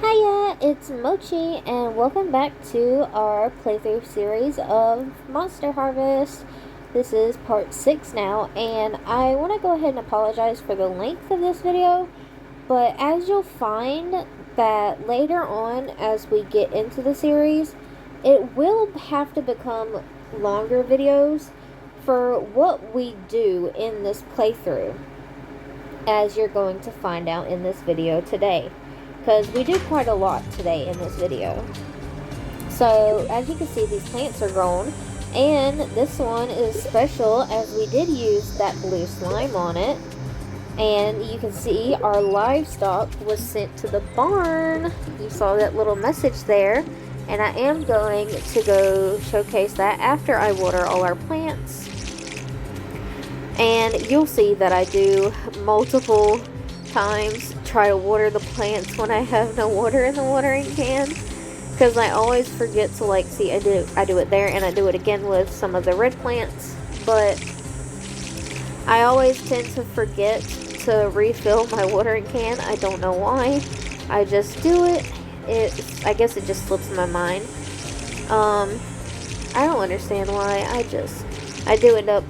Hiya, it's Mochi, and welcome back to our playthrough series of Monster Harvest. This is part 6 now, and I want to go ahead and apologize for the length of this video, but as you'll find that later on as we get into the series, it will have to become longer videos for what we do in this playthrough, as you're going to find out in this video today. Because we do quite a lot today in this video. So, as you can see, these plants are grown. And this one is special as we did use that blue slime on it. And you can see our livestock was sent to the barn. You saw that little message there. And I am going to go showcase that after I water all our plants. And you'll see that I do multiple times try to water the plants when I have no water in the watering can, because I always forget to see I do it there, and I do it again with some of the red plants, but I always tend to forget to refill my watering can. I don't know why. I just do it. I guess it just slips my mind. I don't understand why. I do end up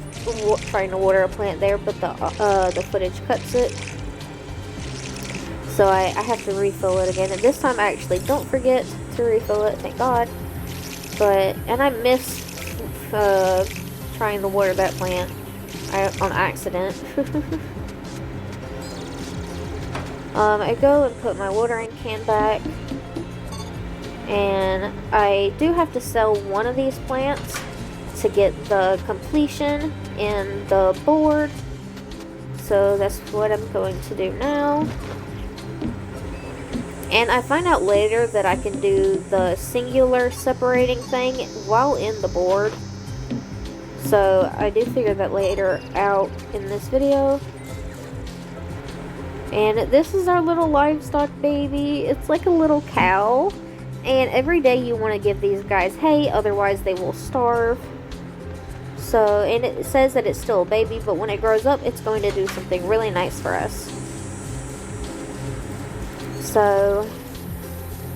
trying to water a plant there, but the footage cuts it. So I have to refill it again, and this time I actually don't forget to refill it, thank God. And I missed trying to water that plant on accident. I go and put my watering can back, and I do have to sell one of these plants to get the completion in the board. So that's what I'm going to do now. And I find out later that I can do the singular separating thing while in the board. So I do figure that later out in this video. And this is our little livestock baby. It's like a little cow. And every day you want to give these guys hay, otherwise they will starve. So, and it says that it's still a baby, but when it grows up, it's going to do something really nice for us. So,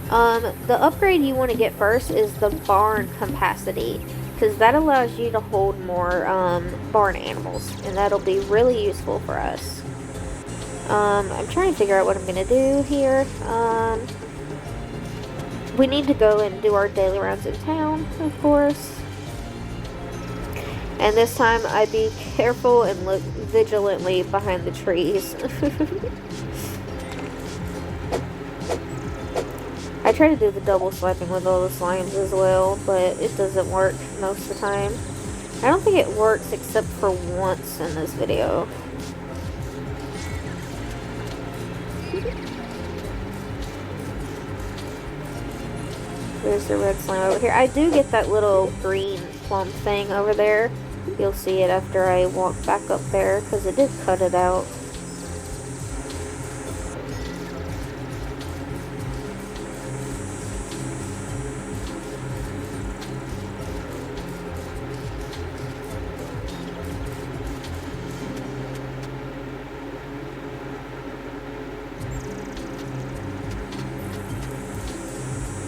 the upgrade you want to get first is the barn capacity, because that allows you to hold more barn animals, and that'll be really useful for us. I'm trying to figure out what I'm going to do here. We need to go and do our daily rounds in town, of course. And this time I be careful and look vigilantly behind the trees. I try to do the double swiping with all the slimes as well, but it doesn't work most of the time. I don't think it works except for once in this video. There's the red slime over here. I do get that little green plum thing over there. You'll see it after I walk back up there, because it did cut it out.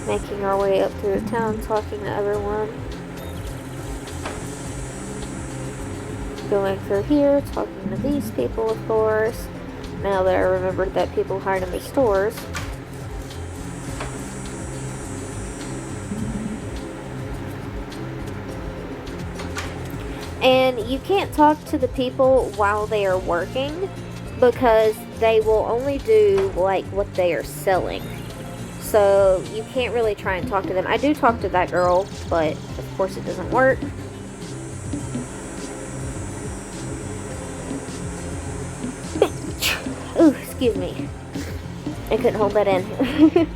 Making our way up through the town, talking to everyone. Going through here, talking to these people, of course. Now that I remembered that people hide in the stores. And you can't talk to the people while they are working, because they will only do what they are selling. So you can't really try and talk to them. I do talk to that girl, but of course it doesn't work. Ooh, excuse me. I couldn't hold that in.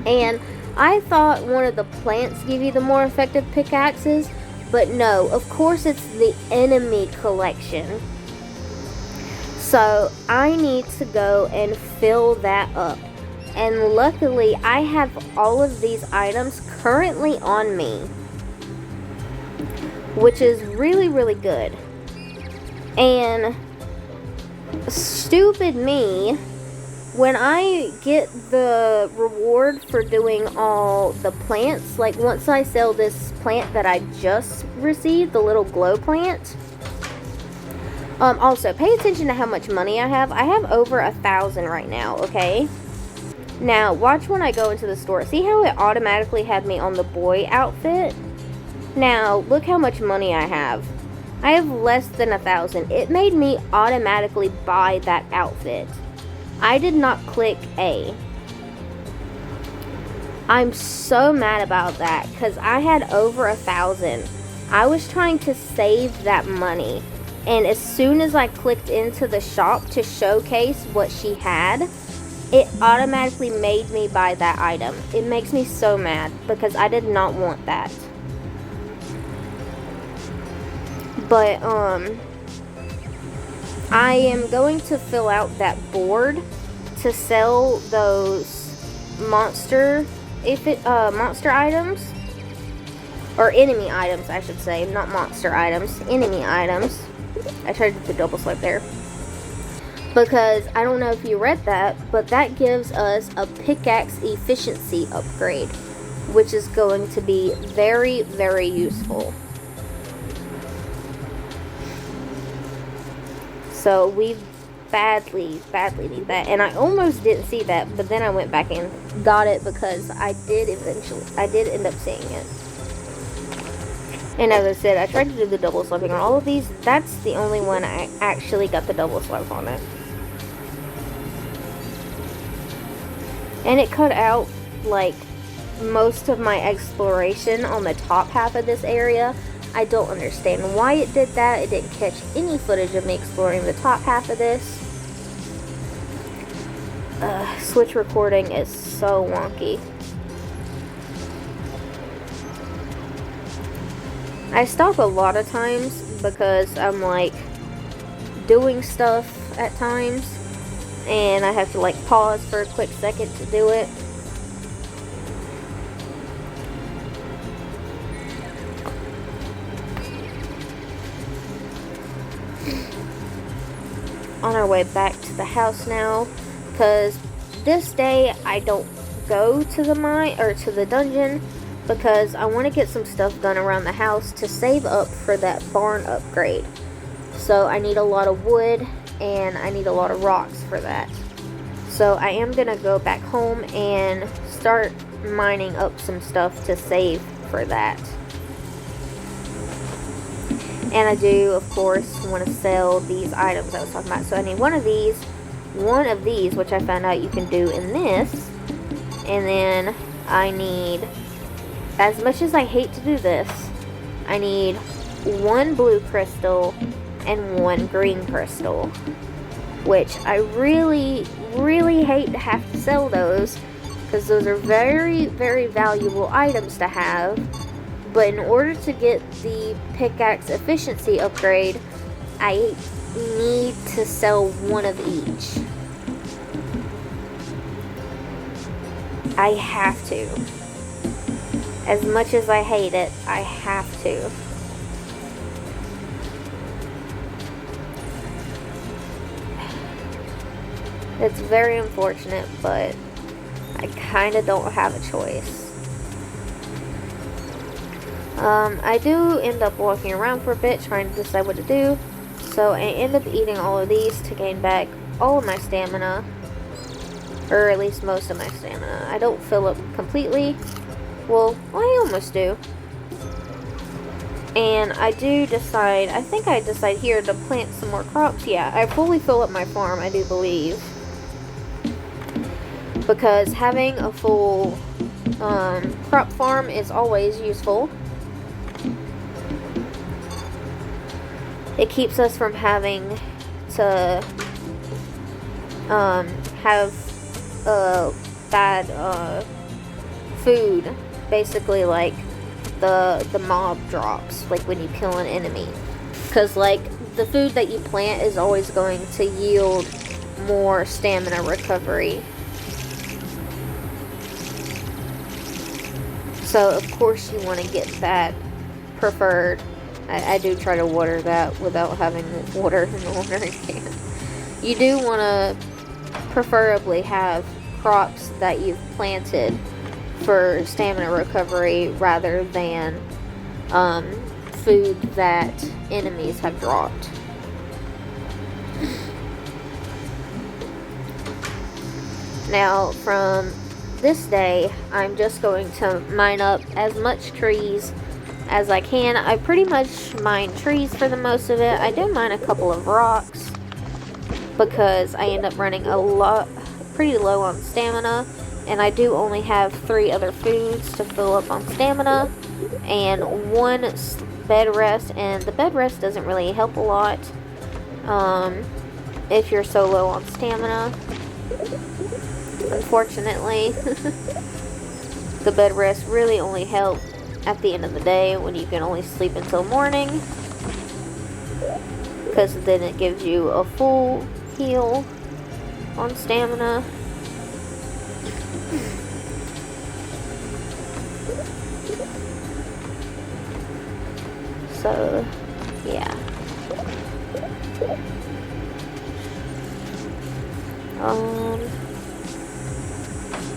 And I thought one of the plants give you the more effective pickaxes, but no, of course it's the enemy collection. So I need to go and fill that up. And luckily, I have all of these items currently on me, which is really, really good. And stupid me when I get the reward for doing all the plants, like once I sell this plant that I just received, the little glow plant. Also, pay attention to how much money I have. I have over 1,000 right now, okay? Now, watch when I go into the store. See how it automatically had me on the boy outfit? Now, look how much money I have. I have less than 1,000. It made me automatically buy that outfit. I did not click A. I'm so mad about that because I had over 1,000. I was trying to save that money. And as soon as I clicked into the shop to showcase what she had, it automatically made me buy that item. It makes me so mad because I did not want that. But, I am going to fill out that board to sell those monster items. Or enemy items, I should say. Not monster items. Enemy items. I tried to do the double swipe there. Because, I don't know if you read that, but that gives us a pickaxe efficiency upgrade. Which is going to be very, very useful. So, we badly need that. And I almost didn't see that, but then I went back and got it because I did end up seeing it. And as I said, I tried to do the double swiping on all of these. That's the only one I actually got the double swipe on it. And it cut out, like, most of my exploration on the top half of this area. I don't understand why it did that. It didn't catch any footage of me exploring the top half of this. Switch recording is so wonky. I stop a lot of times because I'm like doing stuff at times and I have to like pause for a quick second to do it. On our way back to the house now, because this day I don't go to the mine or to the dungeon because I want to get some stuff done around the house to save up for that barn upgrade. So I need a lot of wood and I need a lot of rocks for that. So I am going to go back home and start mining up some stuff to save for that. And I do, of course, want to sell these items I was talking about. So I need one of these, which I found out you can do in this. And then I need, as much as I hate to do this, I need 1 blue crystal and 1 green crystal. Which I really, really hate to have to sell those, because those are very, very valuable items to have. But in order to get the pickaxe efficiency upgrade, I need to sell 1 of each. I have to. As much as I hate it, I have to. It's very unfortunate, but I kind of don't have a choice. I do end up walking around for a bit trying to decide what to do. So I end up eating all of these to gain back all of my stamina. Or at least most of my stamina. I don't fill up completely. Well, I almost do. And I do decide, I think I decide here to plant some more crops. Yeah, I fully fill up my farm, I do believe. Because having a full crop farm is always useful. It keeps us from having to have bad food, basically like the mob drops, like when you kill an enemy. Because like the food that you plant is always going to yield more stamina recovery. So of course you want to get that preferred. I do try to water that without having water in the watering can. You do want to preferably have crops that you've planted for stamina recovery rather than food that enemies have dropped. Now, from this day, I'm just going to mine up as much trees as I can. I pretty much mine trees for the most of it. I do mine a couple of rocks because I end up running pretty low on stamina, and I do only have 3 other foods to fill up on stamina and 1 bed rest, and the bed rest doesn't really help a lot if you're so low on stamina. Unfortunately, the bed rest really only helps at the end of the day when you can only sleep until morning, because then it gives you a full heal on stamina. So, yeah.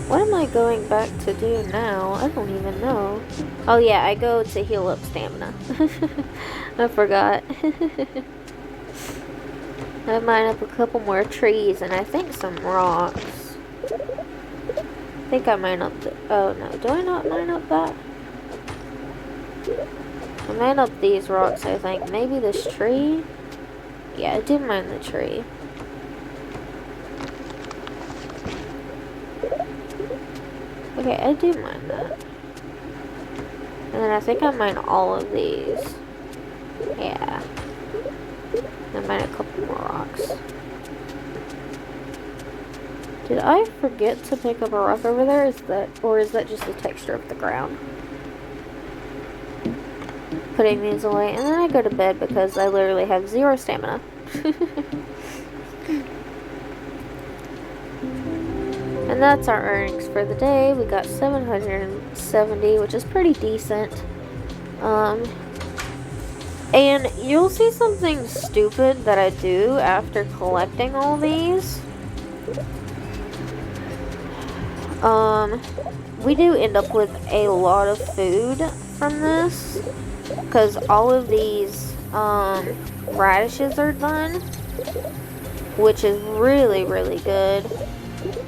What am I going back to do now? I don't even know. Oh yeah, I go to heal up stamina. I forgot. I mine up a couple more trees and I think some rocks. I think I mine up oh no, do I not mine up that? I mine up these rocks, I think. Maybe this tree? Yeah, I did mine the tree. Okay, I do mine that. And then I think I mine all of these. Yeah. I mine a couple more rocks. Did I forget to pick up a rock over there? Or is that just the texture of the ground? Putting these away, and then I go to bed because I literally have 0 stamina. And that's our earnings for the day. We got 770, which is pretty decent. And you'll see something stupid that I do after collecting all these. We do end up with a lot of food from this, because all of these radishes are done, which is really, really good.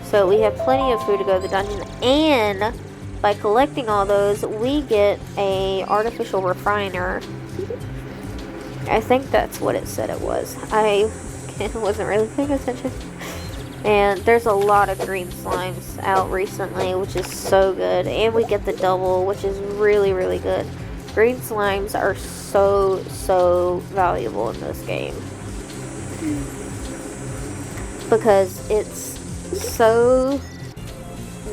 So we have plenty of food to go to the dungeon, and by collecting all those, we get a artificial refiner. I think that's what it said it was. I wasn't really paying attention. And there's a lot of green slimes out recently, which is so good. And we get the double, which is really, really good. Green slimes are so valuable in this game, because it's so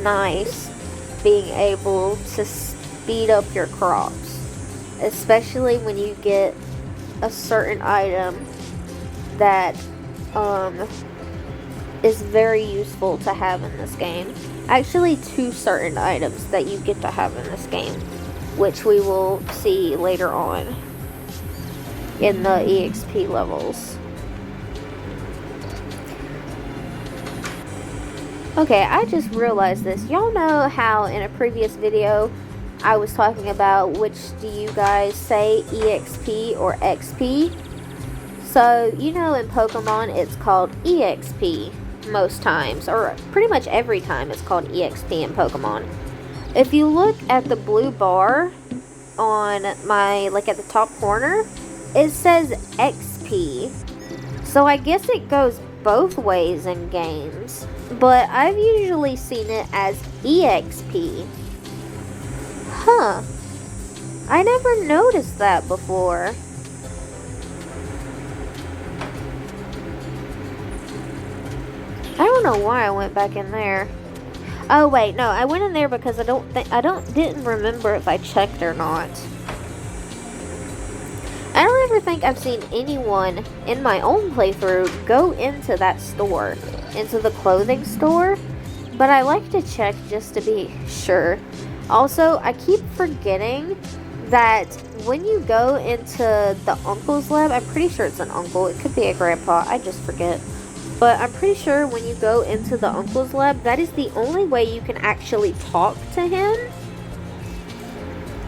nice being able to speed up your crops, especially when you get a certain item that is very useful to have in this game. Actually, 2 certain items that you get to have in this game, which we will see later on in the EXP levels. Okay, I just realized this. Y'all know how in a previous video I was talking about which do you guys say, EXP or XP? So, you know in Pokemon it's called EXP most times, or pretty much every time it's called EXP in Pokemon. If you look at the blue bar on my, like at the top corner, it says XP. So I guess it goes both ways in games, but I've usually seen it as EXP. Huh. I never noticed that before. I don't know why I went back in there. Oh wait, no, I went in there because I didn't remember if I checked or not. I don't ever think I've seen anyone in my own playthrough go into that store, into the clothing store, but I like to check just to be sure. Also, I keep forgetting that when you go into the uncle's lab, I'm pretty sure it's an uncle, it could be a grandpa, I just forget. But I'm pretty sure when you go into the uncle's lab, that is the only way you can actually talk to him.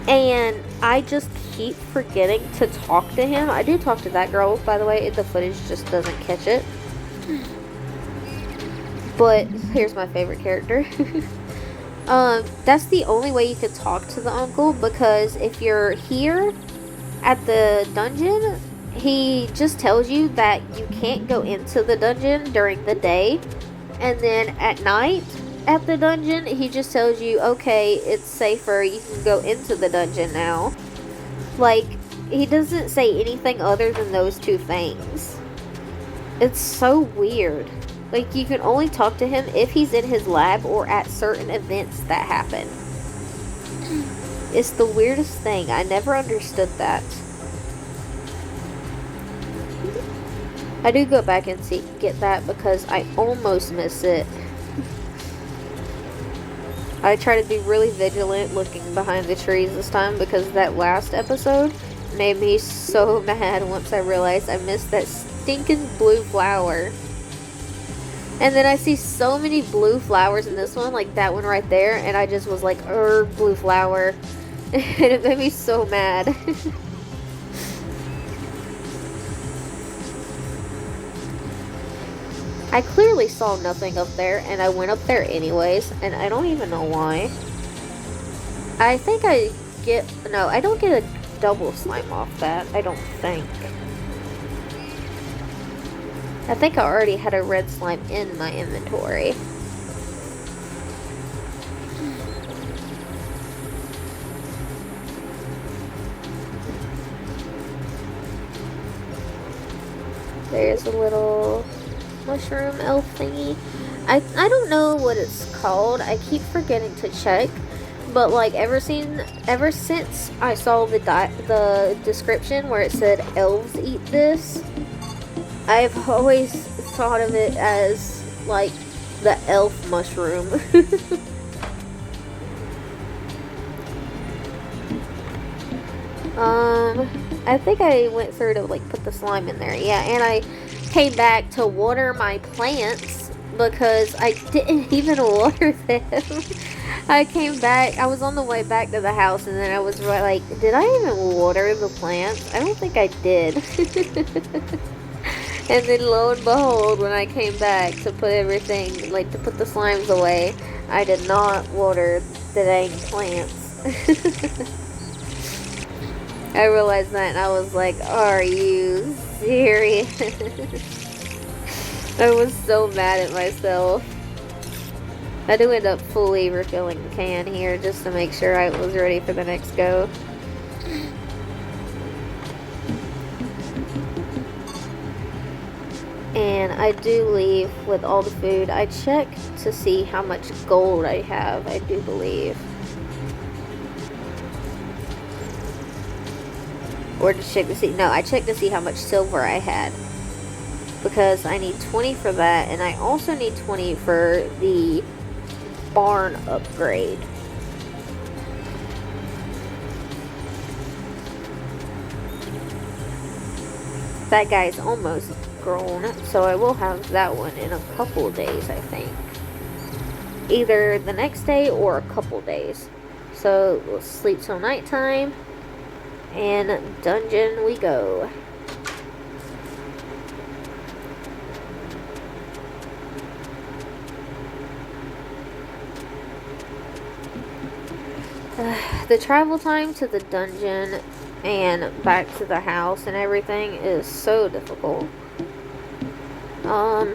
And I just keep forgetting to talk to him. I do talk to that girl, by the way. The footage just doesn't catch it. But here's my favorite character. That's the only way you can talk to the uncle, because if you're here at the dungeon, he just tells you that you can't go into the dungeon during the day, and then at night at the dungeon, he just tells you, okay, it's safer, you can go into the dungeon now. Like, he doesn't say anything other than those two things. It's so weird. Like, you can only talk to him if he's in his lab or at certain events that happen. It's the weirdest thing. I never understood that. I do go back and get that because I almost miss it. I try to be really vigilant looking behind the trees this time, because that last episode made me so mad once I realized I missed that stinking blue flower. And then I see so many blue flowers in this one, like that one right there, and I just was like, blue flower. And it made me so mad. I clearly saw nothing up there, and I went up there anyways, and I don't even know why. I think I don't get a double slime off that, I don't think. I think I already had a red slime in my inventory. There's a little mushroom elf thingy. I don't know what it's called. I keep forgetting to check. But like ever since I saw the description where it said elves eat this, I've always thought of it as like the elf mushroom. I think I went through to like put the slime in there. Yeah, and I came back to water my plants because I didn't even water them. I came back, I was on the way back to the house, and then I was like, did I even water the plants? I don't think I did. And then lo and behold, when I came back to put everything, like to put the slimes away, I did not water the dang plants. I realized that and I was like, are you serious? I was so mad at myself. I do end up fully refilling the can here just to make sure I was ready for the next go. And I do leave with all the food. I check to see how much gold I have, I do believe. Or to check to see, no, I checked to see how much silver I had. Because I need 20 for that, and I also need 20 for the barn upgrade. That guy's almost grown, so I will have that one in a couple days, I think. Either the next day or a couple days. So we'll sleep till nighttime, and dungeon we go. The travel time to the dungeon and back to the house and everything is so difficult. I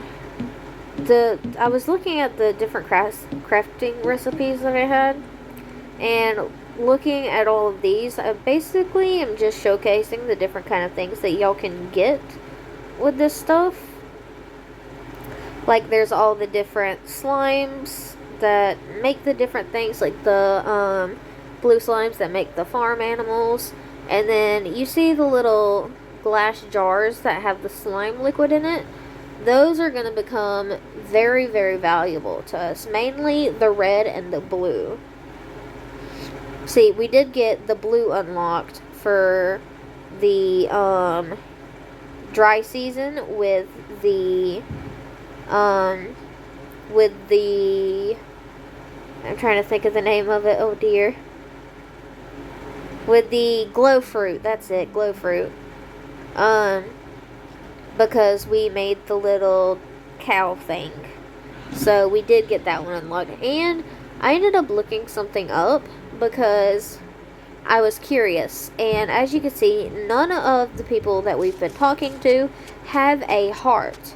was looking at the different crafting recipes that I had, and looking at all of these, I basically am just showcasing the different kind of things that y'all can get with this stuff. Like, there's all the different slimes that make the different things, like the blue slimes that make the farm animals, and then you see the little glass jars that have the slime liquid in it. Those are going to become very, very valuable to us, mainly the red and the blue. See, we did get the blue unlocked for the dry season with the with the, I'm trying to think of the name of it, oh dear. With the glow fruit, that's it, glow fruit. Because we made the little cow thing. So we did get that one unlocked. And I ended up looking something up because I was curious. And as you can see, none of the people that we've been talking to have a heart.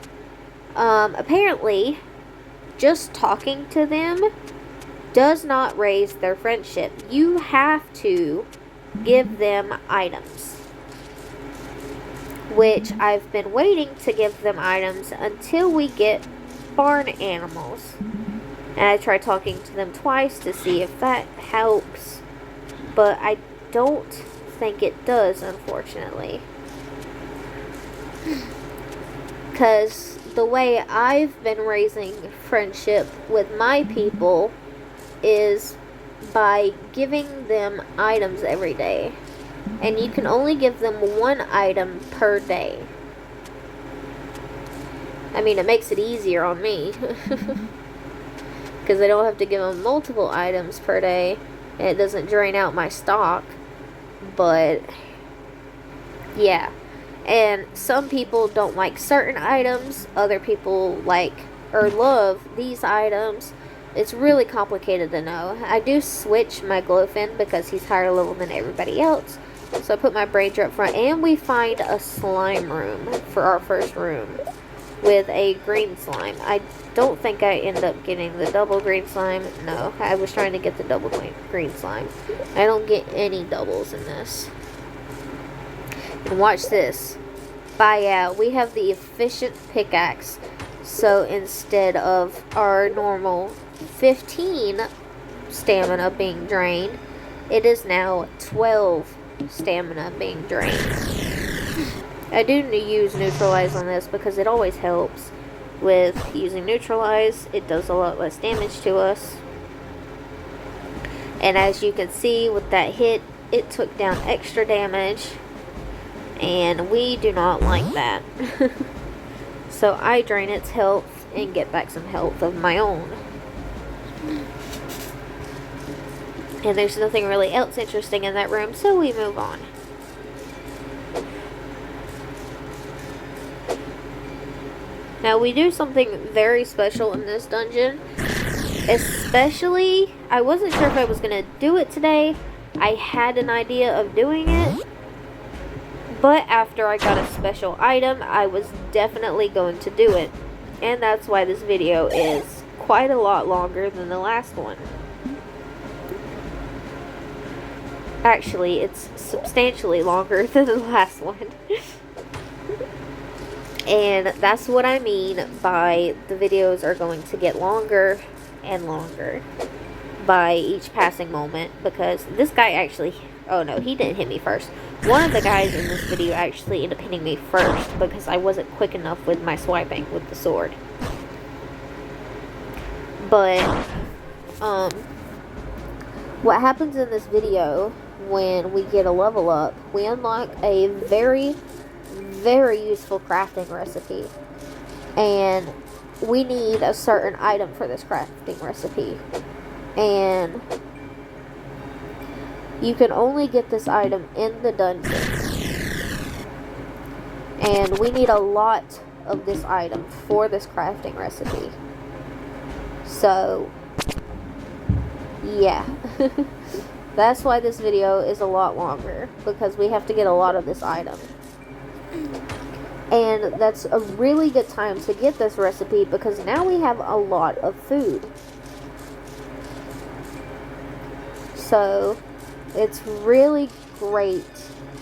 Apparently, just talking to them does not raise their friendship. You have to give them items. Which I've been waiting to give them items until we get barn animals. And I tried talking to them twice to see if that helps. But I don't think it does, unfortunately. Because the way I've been raising friendship with my people is by giving them items every day. And you can only give them one item per day. I mean, it makes it easier on me. Because I don't have to give them multiple items per day. And it doesn't drain out my stock. But, yeah. And some people don't like certain items. Other people like or love these items. It's really complicated to know. I do switch my Glowfin because he's higher level than everybody else. So I put my Branger up front. And we find a slime room for our first room. With a green slime. I don't think I end up getting the double green slime. No, I was trying to get the double green slime. I don't get any doubles in this. And watch this. We have the efficient pickaxe. So instead of our normal 15 stamina being drained, it is now 12 stamina being drained. I do use neutralize on this because it always helps with using neutralize. It does a lot less damage to us. And as you can see with that hit, it took down extra damage. And we do not like that. So I drain its health and get back some health of my own. And there's nothing really else interesting in that room, so we move on. Now we do something very special in this dungeon. Especially, I wasn't sure if I was going to do it today. I had an idea of doing it. But after I got a special item, I was definitely going to do it. And that's why this video is quite a lot longer than the last one. Actually, it's substantially longer than the last one. And that's what I mean by the videos are going to get longer and longer by each passing moment. Because this guy actually... Oh no, he didn't hit me first. One of the guys in this video actually ended up hitting me first because I wasn't quick enough with my swiping with the sword. But, what happens in this video when we get a level up, we unlock a very, very useful crafting recipe. And we need a certain item for this crafting recipe. And you can only get this item in the dungeon. And we need a lot of this item for this crafting recipe. So, yeah. That's why this video is a lot longer. Because we have to get a lot of this item. And that's a really good time to get this recipe because now we have a lot of food. So, it's really great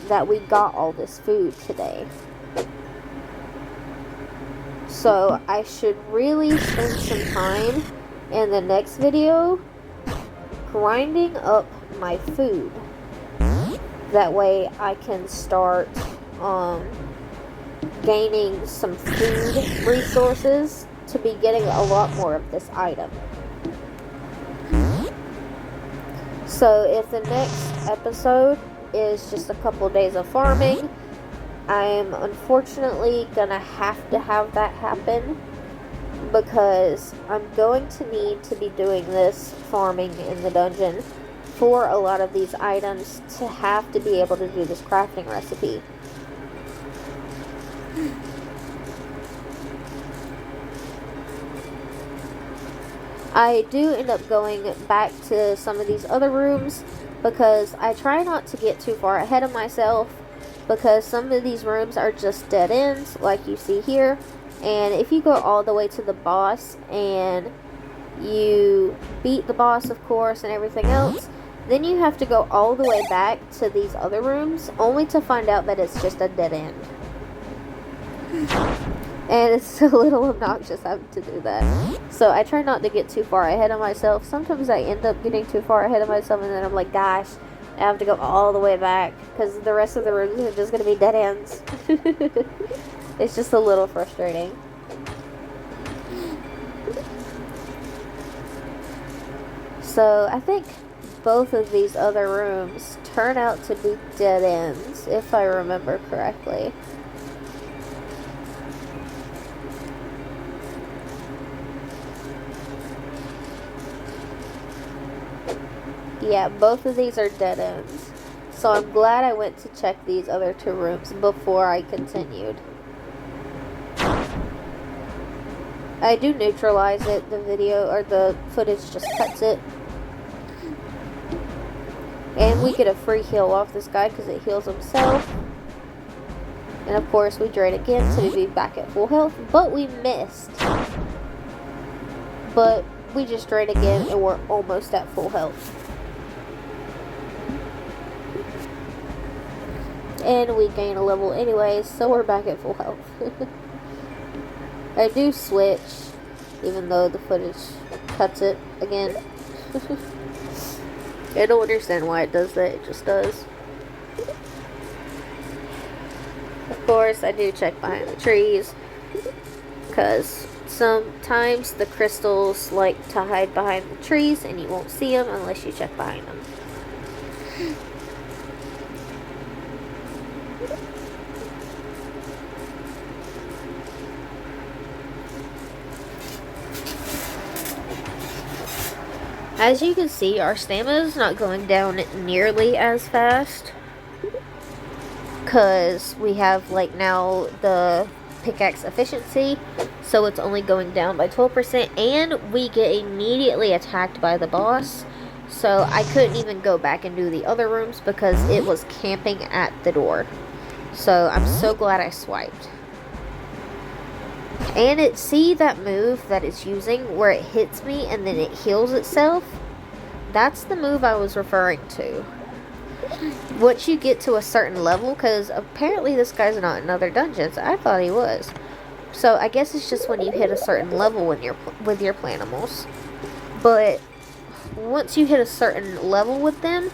that we got all this food today. So, I should really spend some time in the next video grinding up my food. That way I can start gaining some food resources to be getting a lot more of this item. So if the next episode is just a couple days of farming, I'm unfortunately gonna have to have that happen because I'm going to need to be doing this farming in the dungeon for a lot of these items to have to be able to do this crafting recipe. I do end up going back to some of these other rooms because I try not to get too far ahead of myself, because some of these rooms are just dead ends like you see here, and if you go all the way to the boss and you beat the boss, of course, and everything else, then you have to go all the way back to these other rooms only to find out that it's just a dead end. And it's a little obnoxious having to do that. So I try not to get too far ahead of myself. Sometimes I end up getting too far ahead of myself, and then I'm like, gosh, I have to go all the way back because the rest of the rooms are just going to be dead ends. It's just a little frustrating. So I think both of these other rooms turn out to be dead ends, if I remember correctly. Yeah, both of these are dead ends. So I'm glad I went to check these other two rooms before I continued. I do neutralize it, the video, or the footage just cuts it. And we get a free heal off this guy because it heals himself. And of course we drain again so we be back at full health. But we missed. But we just drain again and we're almost at full health. And we gain a level anyways, so we're back at full health. I do switch, even though the footage cuts it again. I don't understand why it does that, it just does. Of course, I do check behind the trees, because sometimes the crystals like to hide behind the trees, and you won't see them unless you check behind them. As you can see, our stamina is not going down nearly as fast, because we have like now the pickaxe efficiency, so it's only going down by 12%, and we get immediately attacked by the boss, so I couldn't even go back and do the other rooms because it was camping at the door. So I'm so glad I swiped. And see that move that it's using where it hits me and then it heals itself? That's the move I was referring to. Once you get to a certain level, because apparently this guy's not in other dungeons. I thought he was. So I guess it's just when you hit a certain level with your planimals. But once you hit a certain level with them,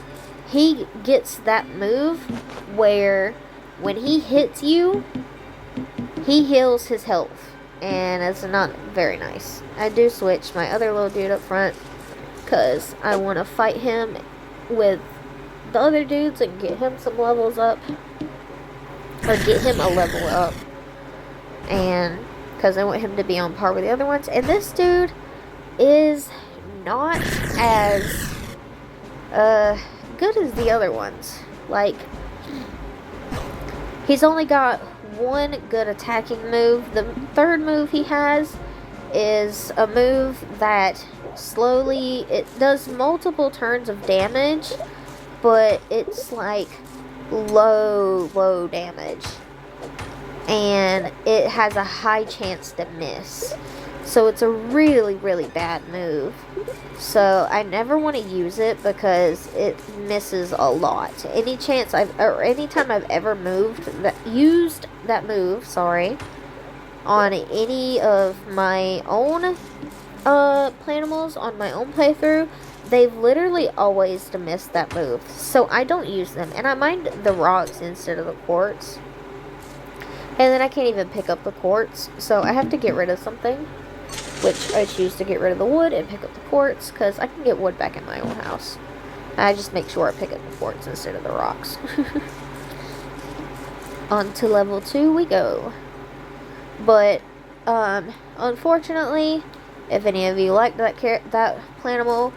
he gets that move where when he hits you, he heals his health. And it's not very nice. I do switch my other little dude up front because I want to fight him with the other dudes and get him some levels up. Or get him a level up. And because I want him to be on par with the other ones. And this dude is not as good as the other ones. Like, he's only got one good attacking move. The third move he has is a move that slowly, it does multiple turns of damage, but it's like low damage, and it has a high chance to miss, so it's a really bad move. So I never want to use it because it misses a lot. Anytime I've ever used that move, on any of my own planimals on my own playthrough, they've literally always missed that move. So I don't use them, and I mind the rocks instead of the quartz. And then I can't even pick up the quartz, so I have to get rid of something. Which I choose to get rid of the wood and pick up the quartz, because I can get wood back in my own house. I just make sure I pick up the quartz instead of the rocks. On to level 2 we go. But Unfortunately, if any of you like that Planimal,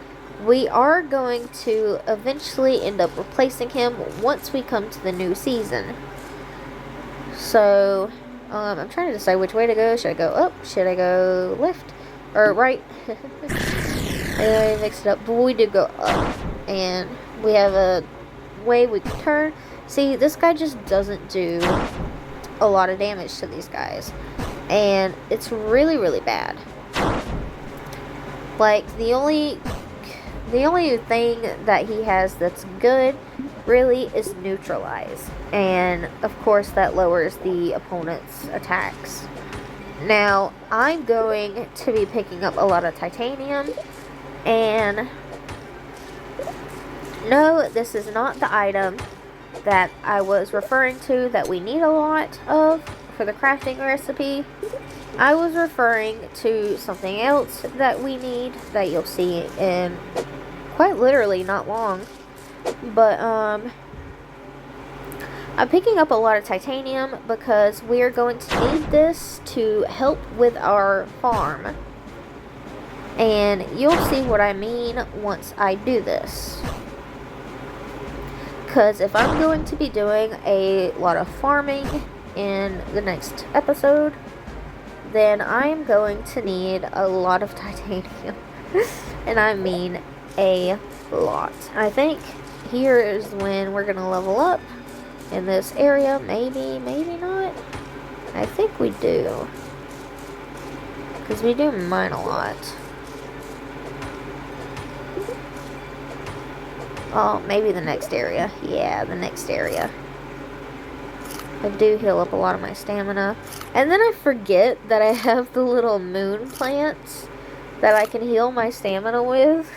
we are going to eventually end up replacing him once we come to the new season. So, I'm trying to decide which way to go. Should I go up? Should I go left? Or right? I mixed it up. But we did go up. And we have a way we can turn. See, this guy just doesn't do a lot of damage to these guys. And it's really, really bad. Like, the only thing that he has that's good, really, is neutralize. And, of course, that lowers the opponent's attacks. Now, I'm going to be picking up a lot of titanium. And, no, this is not the item that I was referring to that we need a lot of for the crafting recipe. I was referring to something else that we need that you'll see in quite literally not long. But I'm picking up a lot of titanium because we are going to need this to help with our farm. And you'll see what I mean once I do this. Because if I'm going to be doing a lot of farming in the next episode, then I'm going to need a lot of titanium. And I mean a lot. I think here is when we're going to level up in this area. Maybe, maybe not. I think we do. Because we do mine a lot. Oh, maybe the next area. Yeah, the next area. I do heal up a lot of my stamina. And then I forget that I have the little moon plants that I can heal my stamina with.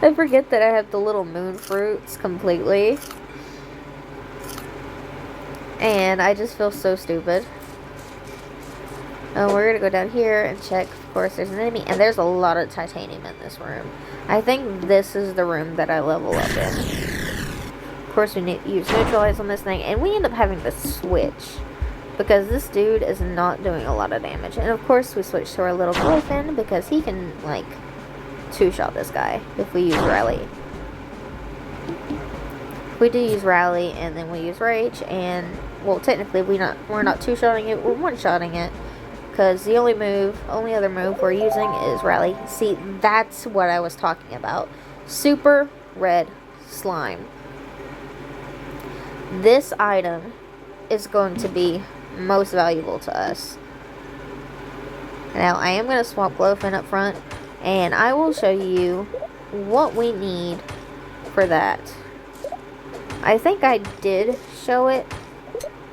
I forget that I have the little moon fruits completely. And I just feel so stupid. We're going to go down here and check. Of course, there's an enemy. And there's a lot of titanium in this room. I think this is the room that I level up in. Of course, we need to use neutralize on this thing. And we end up having to switch. Because this dude is not doing a lot of damage. And of course, we switch to our little Glowfin. Because he can, like, two-shot this guy. If we use Rally. We do use Rally. And then we use Rage. And, well, technically, we're not two-shotting it. We're one-shotting it. Because the only other move we're using is Rally. See, that's what I was talking about. Super Red Slime. This item is going to be most valuable to us. Now, I am going to swap Glowfin up front. And I will show you what we need for that. I think I did show it.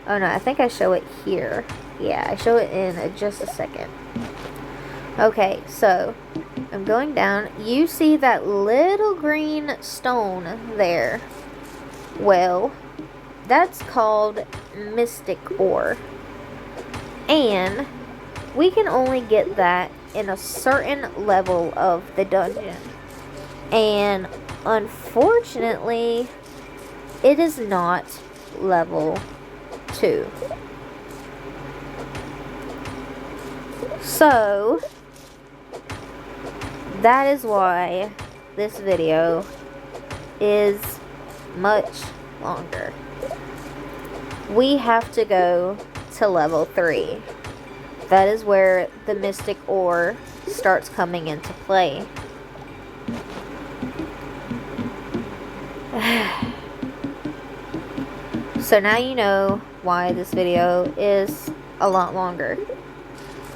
Oh, no, I think I show it here. Yeah, I show it in just a second. Okay, so I'm going down. You see that little green stone there? Well, that's called Mystic Ore. And we can only get that in a certain level of the dungeon. And unfortunately, it is not level 2. So, that is why this video is much longer. We have to go to level 3. That is where the Mystic Ore starts coming into play. So now you know why this video is a lot longer.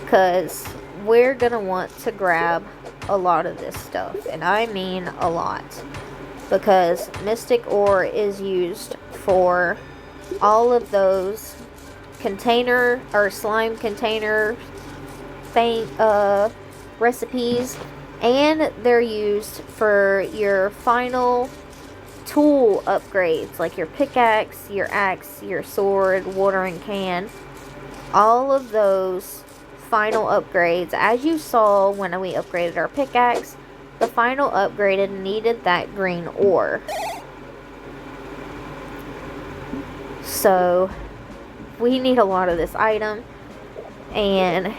Because we're going to want to grab a lot of this stuff. And I mean a lot. Because Mystic Ore is used for all of those container or slime container recipes. And they're used for your final tool upgrades. Like your pickaxe, your axe, your sword, watering can. All of those final upgrades, as you saw when we upgraded our pickaxe, the final upgraded needed that green ore. So we need a lot of this item. and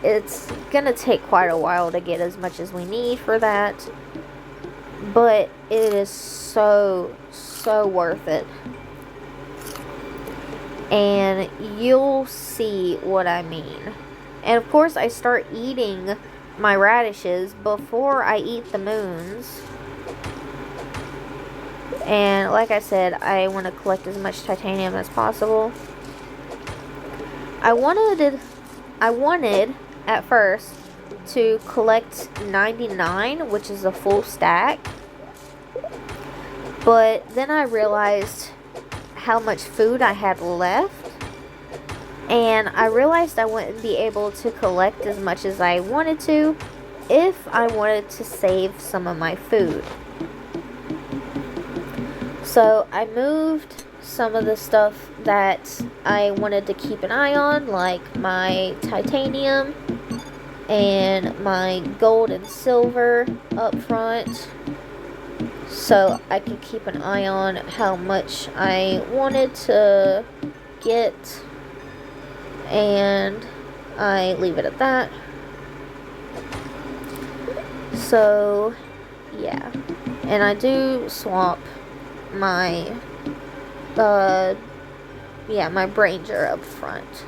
it's gonna take quite a while to get as much as we need for that, but it is so worth it, and you'll see what I mean. And of course I start eating my radishes before I eat the moons. And like I said, I want to collect as much titanium as possible. I wanted at first to collect 99, which is a full stack. But then I realized how much food I had left. And I realized I wouldn't be able to collect as much as I wanted to if I wanted to save some of my food. So I moved some of the stuff that I wanted to keep an eye on, like my titanium and my gold and silver up front, so I could keep an eye on how much I wanted to get, and I leave it at that. So yeah, and I do swap my my Branger up front.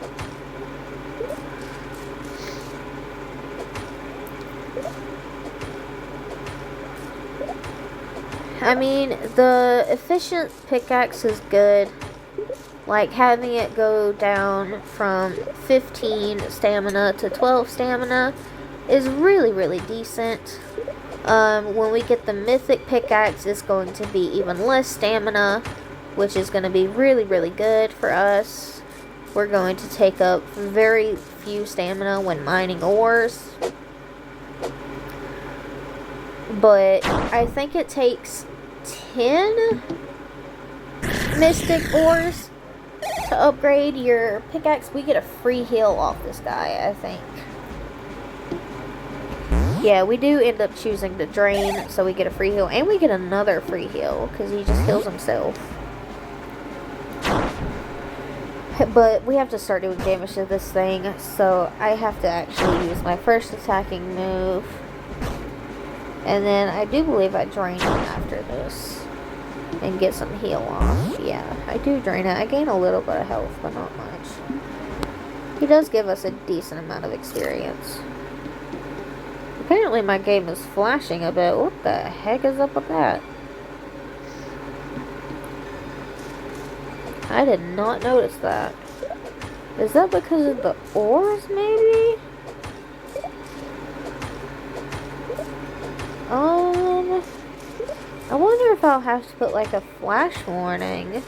I mean, the efficient pickaxe is good. Like, having it go down from 15 stamina to 12 stamina is really decent. When we get the mythic pickaxe, it's going to be even less stamina, which is going to be really good for us. We're going to take up very few stamina when mining ores. But I think it takes 10 mystic ores to upgrade your pickaxe. We get a free heal off this guy, I think. Yeah, we do end up choosing to drain, so we get a free heal. And we get another free heal, because he just heals himself. But we have to start doing damage to this thing, so I have to actually use my first attacking move. And then I do believe I drain him after this and get some heal off. Yeah, I do drain it. I gain a little bit of health, but not much. He does give us a decent amount of experience. Apparently my game is flashing a bit. What the heck is up with that? I did not notice that. Is that because of the ores, maybe? I wonder if I'll have to put like a flash warning.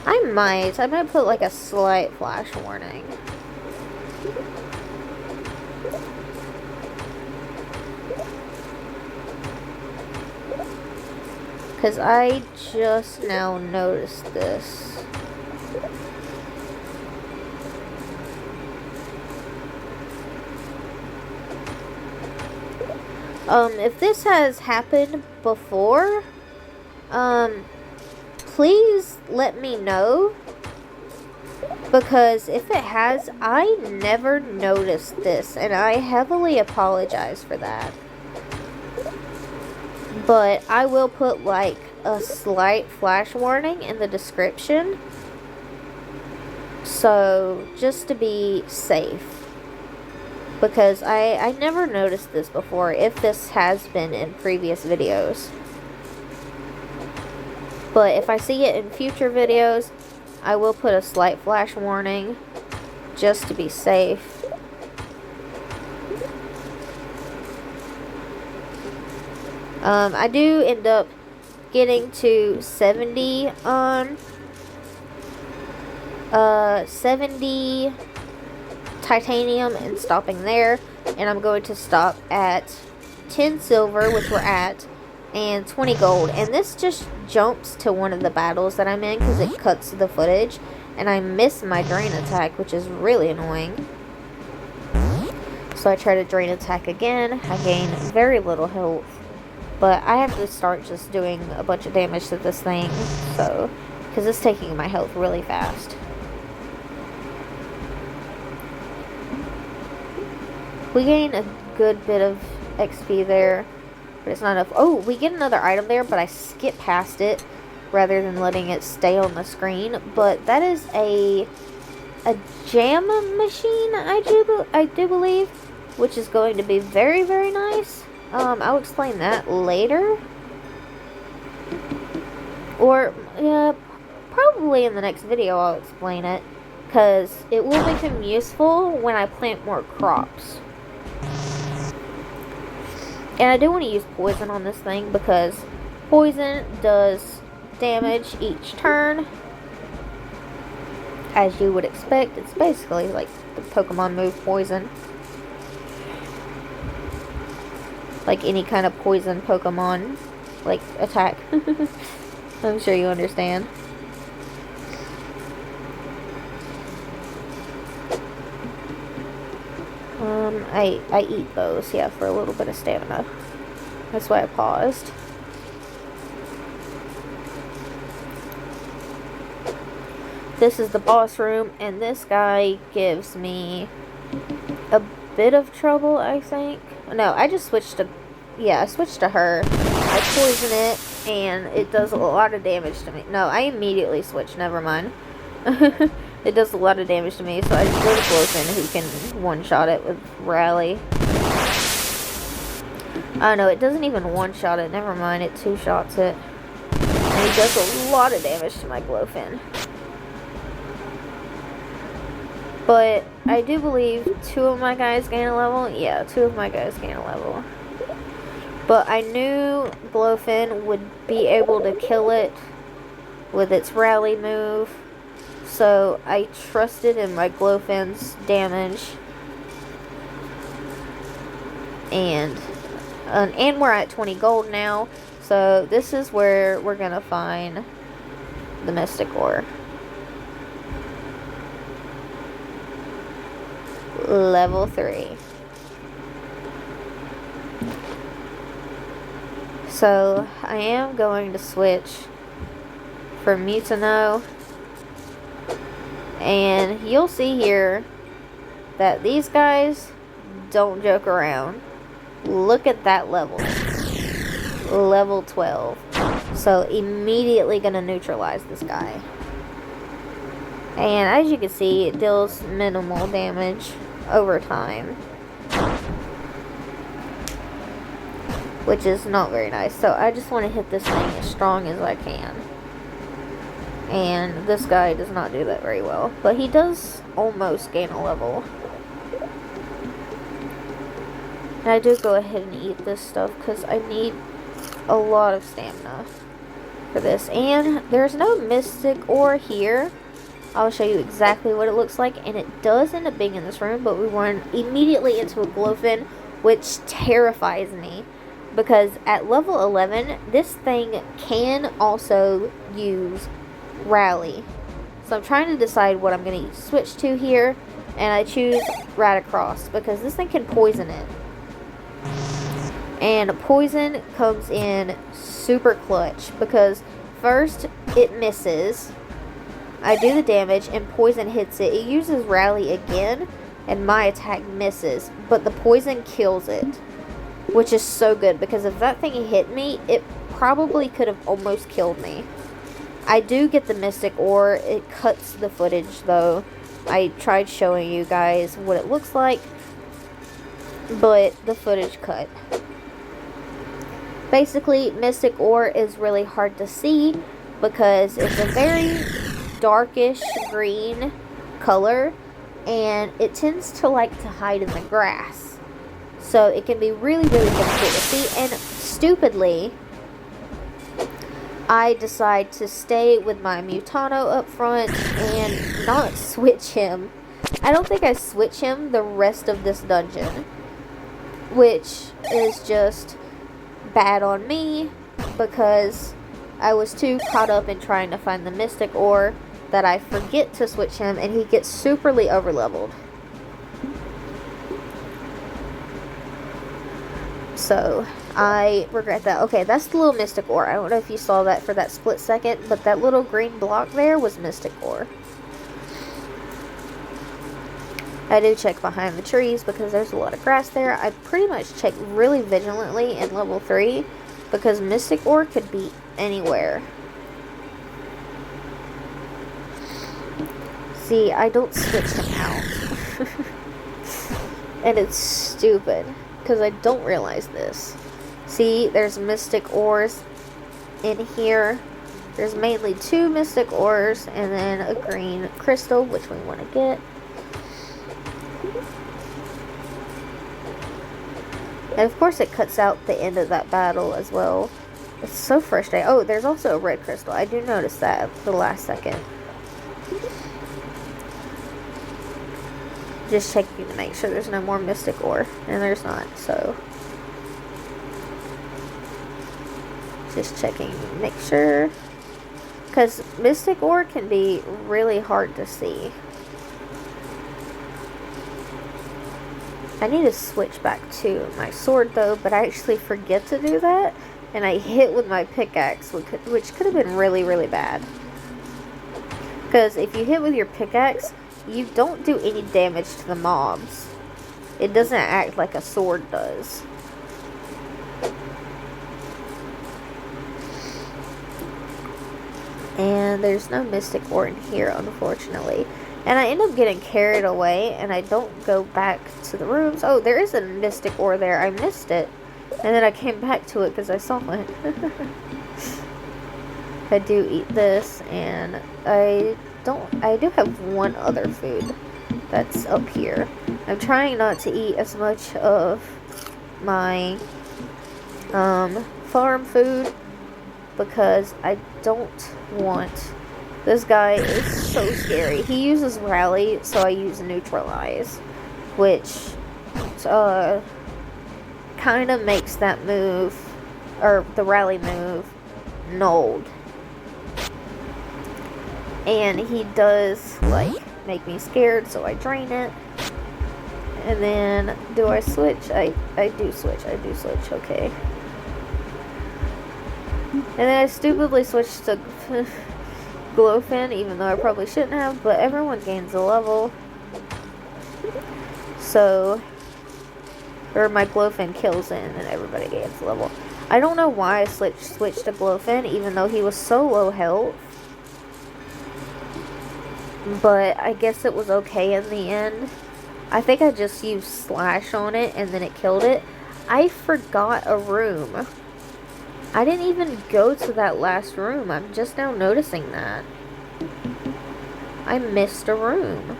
I might put like a slight flash warning. Because I just now noticed this. If this has happened before, please let me know. Because if it has, I never noticed this, and I heavily apologize for that. But I will put like a slight flash warning in the description. So, just to be safe. Because I never noticed this before, if this has been in previous videos. But if I see it in future videos, I will put a slight flash warning, just to be safe. I do end up getting to 70 titanium and stopping there, and I'm going to stop at 10 silver, which we're at, and 20 gold. And this just jumps to one of the battles that I'm in because it cuts the footage, and I miss my drain attack, which is really annoying. So I try to drain attack again. I gain very little health, but I have to start just doing a bunch of damage to this thing, so because it's taking my health really fast. We gain a good bit of XP there, but it's not enough. Oh, we get another item there, but I skip past it rather than letting it stay on the screen. But that is a jam machine, I do believe, which is going to be very, very nice. I'll explain that later. Or, yeah, probably in the next video I'll explain it, because it will become useful when I plant more crops. And I do want to use poison on this thing, because poison does damage each turn. As you would expect, it's basically like the Pokemon move poison. Like any kind of poison Pokemon, like, attack. I'm sure you understand. I eat those, yeah, for a little bit of stamina. That's why I paused. This is the boss room, and this guy gives me a bit of trouble, I think. No, I just switched to... Yeah, I switched to her. I poison it, and it does a lot of damage to me. No, I immediately switched. Never mind. It does a lot of damage to me, so I just go to Glowfin, who can one-shot it with Rally. Oh, no, it doesn't even one-shot it. Never mind, it two-shots it. And he does a lot of damage to my Glowfin. But I do believe 2 of my guys gain a level. Yeah, 2 of my guys gain a level. But I knew Glowfin would be able to kill it with its Rally move. So I trusted in my Glowfin's damage. And we're at 20 gold now. So this is where we're going to find the Mystic Ore. Level 3. So I am going to switch for Mutano, and you'll see here that these guys don't joke around. Look at that level. Level 12. So immediately gonna neutralize this guy. And as you can see, it deals minimal damage over time, which is not very nice. So I just want to hit this thing as strong as I can. And this guy does not do that very well, but he does almost gain a level. And I do go ahead and eat this stuff because I need a lot of stamina for this. And there's no Mystic Ore here. I'll show you exactly what it looks like, and it does end up being in this room, but we run immediately into a Glowfin, which terrifies me, because at level 11, this thing can also use Rally. So I'm trying to decide what I'm going to switch to here, and I choose Radicross, because this thing can poison it. And poison comes in super clutch, because first, it misses. I do the damage, and poison hits it. It uses Rally again, and my attack misses, but the poison kills it, which is so good, because if that thing hit me, it probably could have almost killed me. I do get the Mystic Ore. It cuts the footage, though. I tried showing you guys what it looks like, but the footage cut. Basically, Mystic Ore is really hard to see, because it's a very darkish green color, and it tends to like to hide in the grass, so it can be really, really difficult to see. And stupidly, I decide to stay with my Mutano up front and not switch him. I don't think I switch him the rest of this dungeon, which is just bad on me, because I was too caught up in trying to find the Mystic Ore that I forget to switch him, and he gets superly overleveled. So I regret that. Okay, that's the little Mystic Ore. I don't know if you saw that for that split second, but that little green block there was Mystic Ore. I do check behind the trees because there's a lot of grass there. I pretty much check really vigilantly in level 3 because Mystic Ore could be anywhere. See, I don't switch them out. And it's stupid because I don't realize this. See, there's Mystic Ores in here. There's mainly 2 Mystic Ores and then a green crystal, which we want to get. And of course it cuts out the end of that battle as well. It's so frustrating. Oh, there's also a red crystal. I do notice that at the last second. Just checking to make sure there's no more Mystic Ore. And there's not, so. Just checking to make sure. Because Mystic Ore can be really hard to see. I need to switch back to my sword though, but I actually forget to do that. And I hit with my pickaxe, which could have been really, really bad. Because if you hit with your pickaxe, you don't do any damage to the mobs. It doesn't act like a sword does. And there's no Mystic Ore in here, unfortunately. And I end up getting carried away, and I don't go back to the rooms. Oh, there is a Mystic Ore there. I missed it. And then I came back to it because I saw it. I do eat this, and I do have one other food that's up here. I'm trying not to eat as much of my farm food because I don't want. This guy is so scary. He uses rally, so I use neutralize, which kind of makes that move, or the rally move, nulled. And he does, like, make me scared, so I drain it. And then, do I switch? I do switch, okay. And then I stupidly switched to Glowfin, even though I probably shouldn't have, but everyone gains a level. So, or my Glowfin kills it, and then everybody gains a level. I don't know why I switched to Glowfin, even though he was so low health. But I guess it was okay in the end. I think I just used Slash on it, and then it killed it. I forgot a room. I didn't even go to that last room. I'm just now noticing that. I missed a room.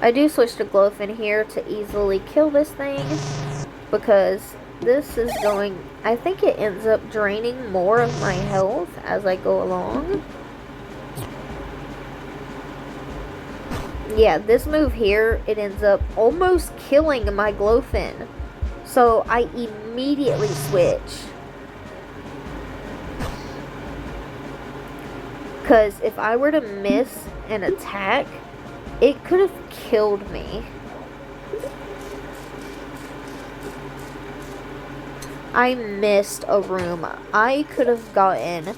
I do switch to Glowfin here to easily kill this thing. Because this is going... I think it ends up draining more of my health as I go along. Yeah, this move here, it ends up almost killing my Glowfin. So I immediately switch. Because if I were to miss an attack, it could have killed me. I missed a room. I could have gotten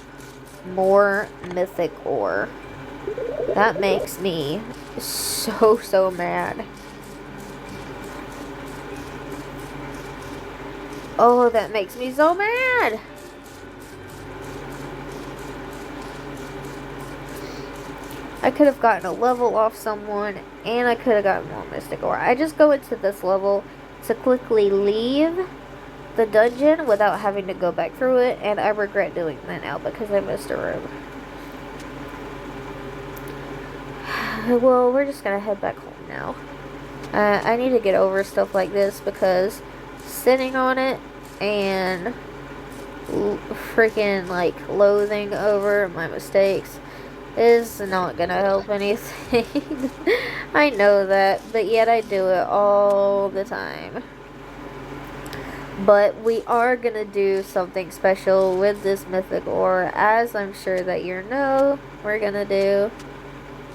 more Mythic Ore. That makes me so mad. Oh, that makes me so mad. I could have gotten a level off someone, and I could have gotten more Mystic Ore. I just go into this level to quickly leave the dungeon without having to go back through it, and I regret doing that now because I missed a room. Well, we're just gonna head back home now. I need to get over stuff like this because sitting on it and freaking like loathing over my mistakes is not gonna help anything. I know that, but yet I do it all the time. But we are gonna do something special with this Mythic Ore, as I'm sure that you know we're gonna do.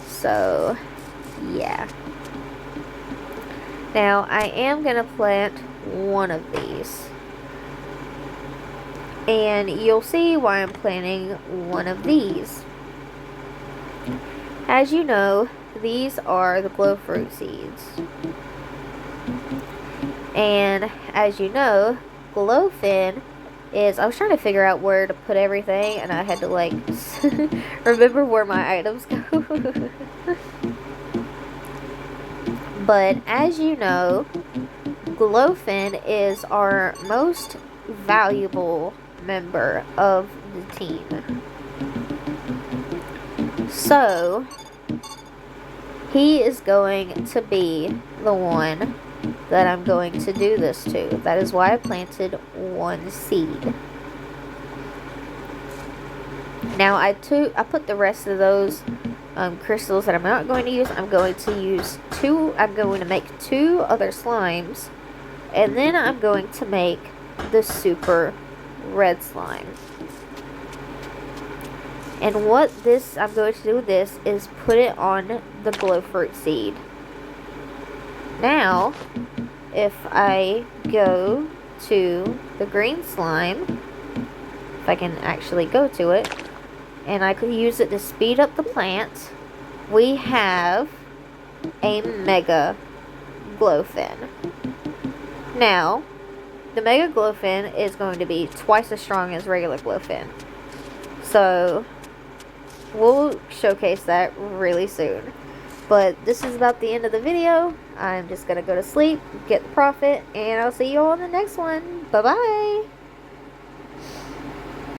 So, yeah. Now, I am gonna plant one of these. And you'll see why I'm planting one of these. As you know, these are the glow fruit seeds. And as you know, glowfin is, I was trying to figure out where to put everything, and I had to like remember where my items go. But as you know, glowfin is our most valuable member of the team. So he is going to be the one that I'm going to do this to. That is why I planted one seed. Now I put the rest of those crystals that I'm not going to use. I'm going to make 2 other slimes, and then I'm going to make the super red slime. And what I'm going to do with this is put it on the glow fruit seed. Now, if I go to the green slime, if I can actually go to it, and I could use it to speed up the plant, we have a mega glowfin. Now, the mega glowfin is going to be twice as strong as regular glowfin. So, we'll showcase that really soon. But this is about the end of the video. I'm just going to go to sleep, get the profit, and I'll see you all in the next one. Bye-bye!